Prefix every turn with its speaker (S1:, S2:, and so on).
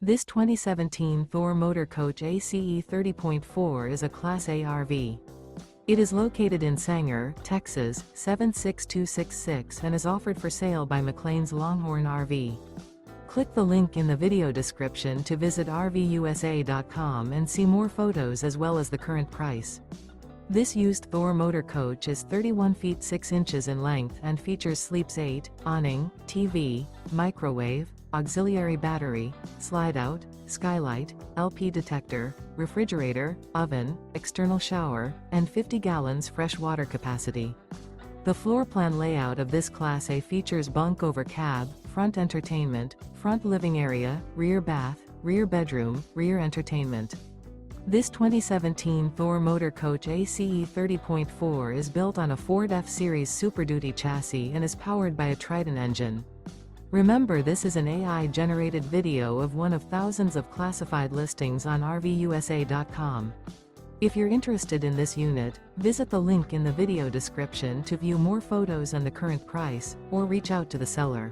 S1: This 2017 Thor Motor Coach A.C.E. 30.4 is a Class A RV. It is located in Sanger, Texas, 76266 and is offered for sale by McClain's Longhorn RV. Click the link in the video description to visit RVUSA.com and see more photos as well as the current price. This used Thor Motor Coach is 31 feet 6 inches in length and features sleeps 8, awning, TV, microwave, auxiliary battery, slide-out, skylight, LP detector, refrigerator, oven, external shower, and 50 gallons fresh water capacity. The floor plan layout of this Class A features bunk over cab, front entertainment, front living area, rear bath, rear bedroom, rear entertainment. This 2017 Thor Motor Coach A.C.E. 30.4 is built on a Ford F-Series Super Duty chassis and is powered by a Triton engine. Remember, this is an AI-generated video of one of thousands of classified listings on RVUSA.com. If you're interested in this unit, visit the link in the video description to view more photos and the current price, or reach out to the seller.